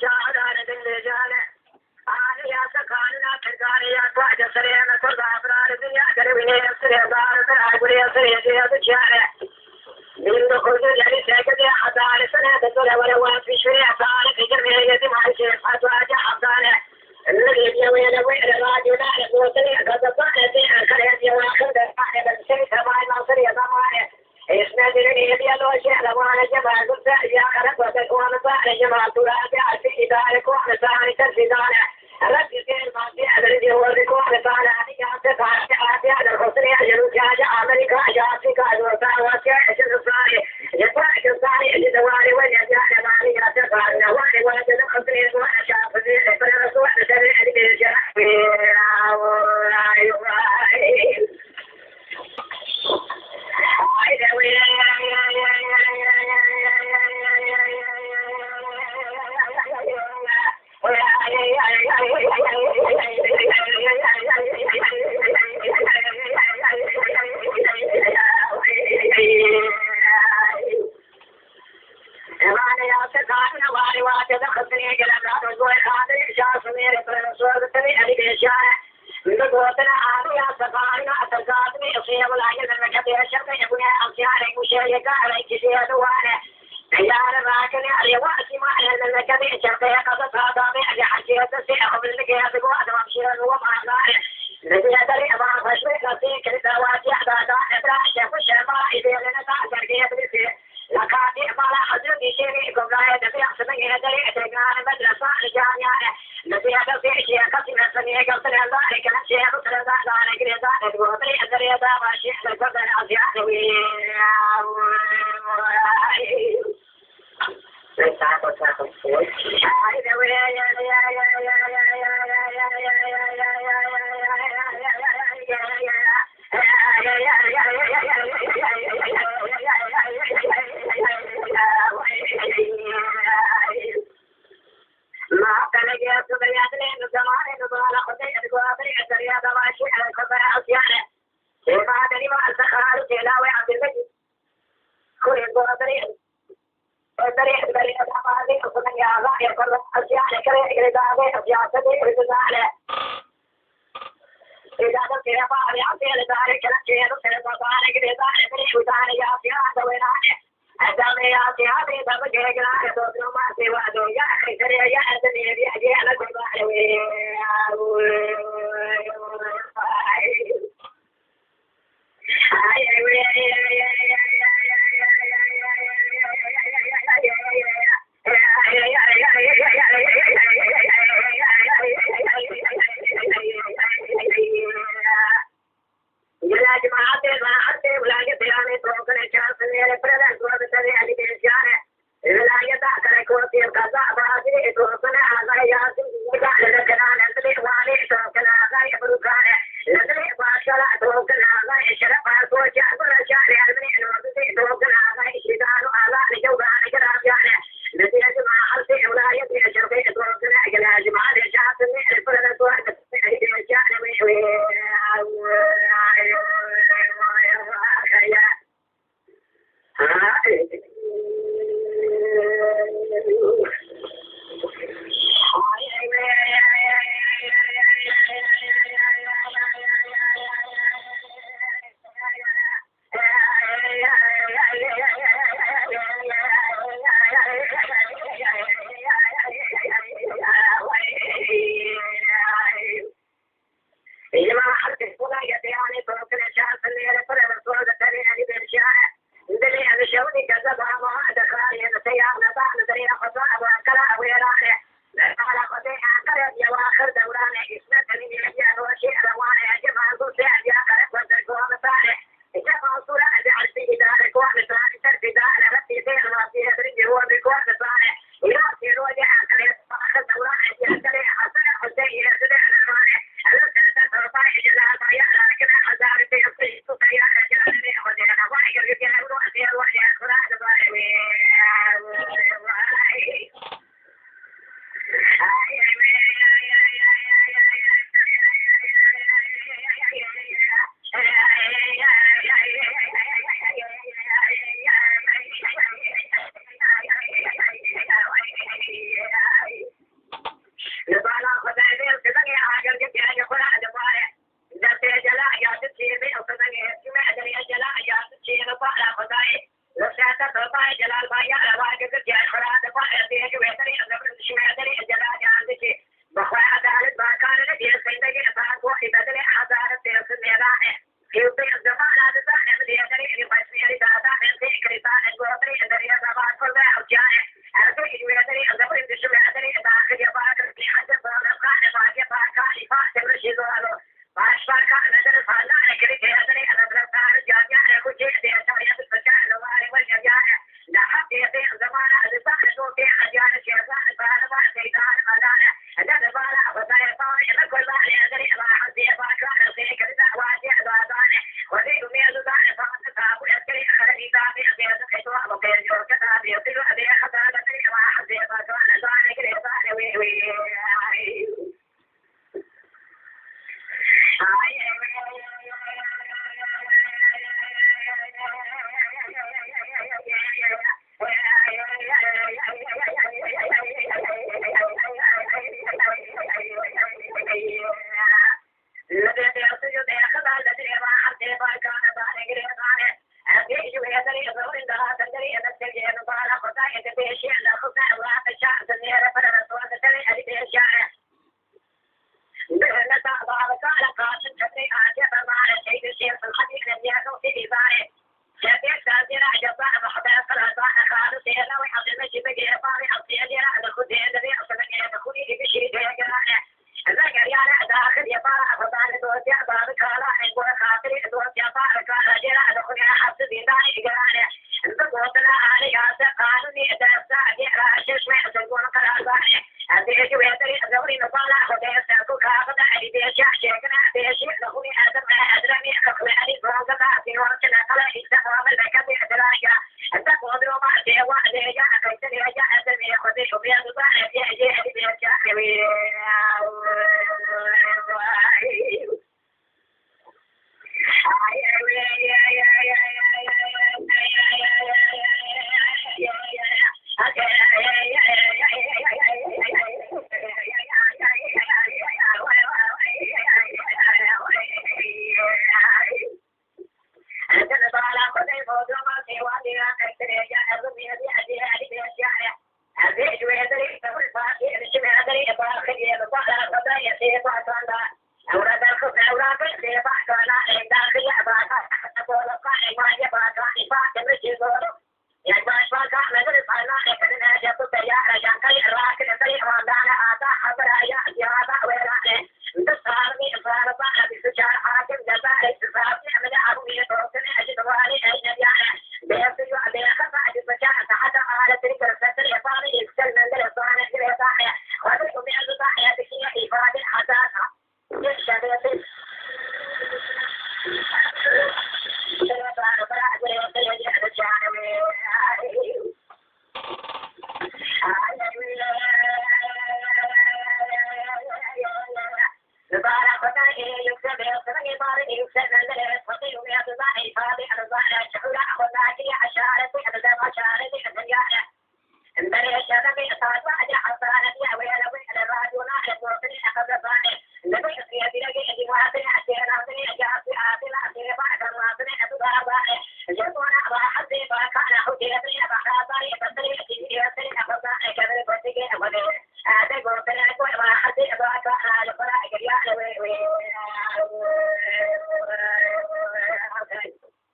شاهد على الرجال يا سكاننا تركاني يا واحد سريع كل أفراد الدنيا كرويني سريع دار أقولي سريع سريع تجاره من خروج الذي سكت حتى على سنة تدور ولا في شريعة صار في جميع يتم على شيء حتى أجا حصانه الذي يوي له وين الراديو لا وسريع كذبان سريع كذا يواخذ هذا الشيء كمان ما سريع كمان اسمه دلني يبي له شيء لما أنا جماعة قلت يا خرب وتكون صار جماعة تراجع في إدارة وأنا ثاني تنفيذانه رد كثير ما في الذي هو الركوع فعل هذه هذا الخصري أجل جاء أمريكا جاء أفريقيا وصار وصار أجل صار يطلع كصار أجل دواري وجاء مالي أتفعل نواري وجد الخصري وأنا شاف ذي فالرسول سمع هذه الجرح